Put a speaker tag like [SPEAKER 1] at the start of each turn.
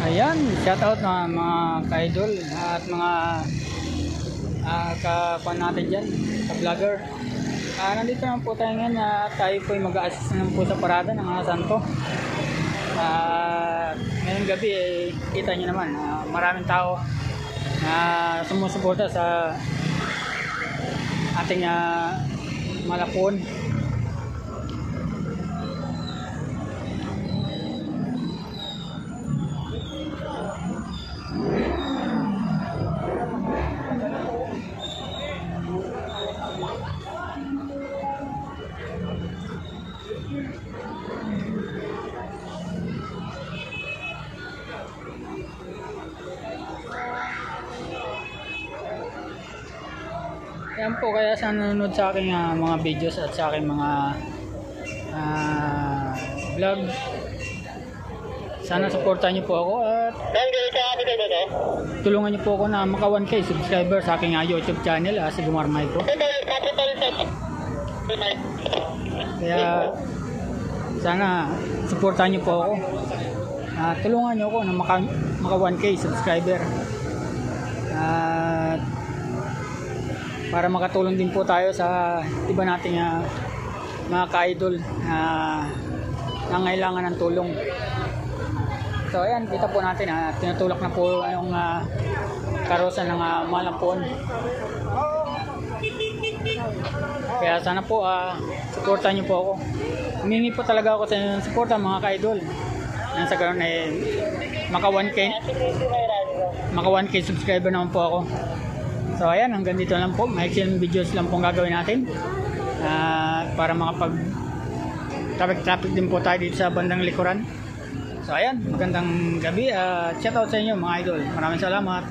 [SPEAKER 1] Ayan, shoutout mga ka-idol at mga kapan natin dyan, ka-vlogger. Nandito naman po tayo ngayon at tayo po ay mag-a-assist naman po sa parada ng mga santo. Ngayong gabi kita nyo naman, maraming tao na sumusuporta sa ating Malapon. Yan po, kaya sa nanonood sa aking mga videos at sa aking mga vlog, sana supportan niyo po ako at tulungan niyo po ako na maka 1K subscriber sa aking YouTube channel, si Gumar Maiko. Kaya sana supportan niyo po ako, tulungan niyo ako na maka 1K subscriber at para makatulong din po tayo sa iba nating mga ka-idol na nangailangan ng tulong. So ayan, kita po natin tinutulak na po yung karosa ng Malapon. Kaya sana po supportan niyo po ako. Humingi po talaga ako sa inyong suporta mga ka-idol. Nang sa ganoon maka 1K subscriber naman po ako. So ayan, hanggang dito lang po. Maikling videos lang pong gagawin natin para makapag traffic din po tayo dito sa bandang likuran. So ayan, magandang gabi. Shout out sa inyo mga idol. Maraming salamat.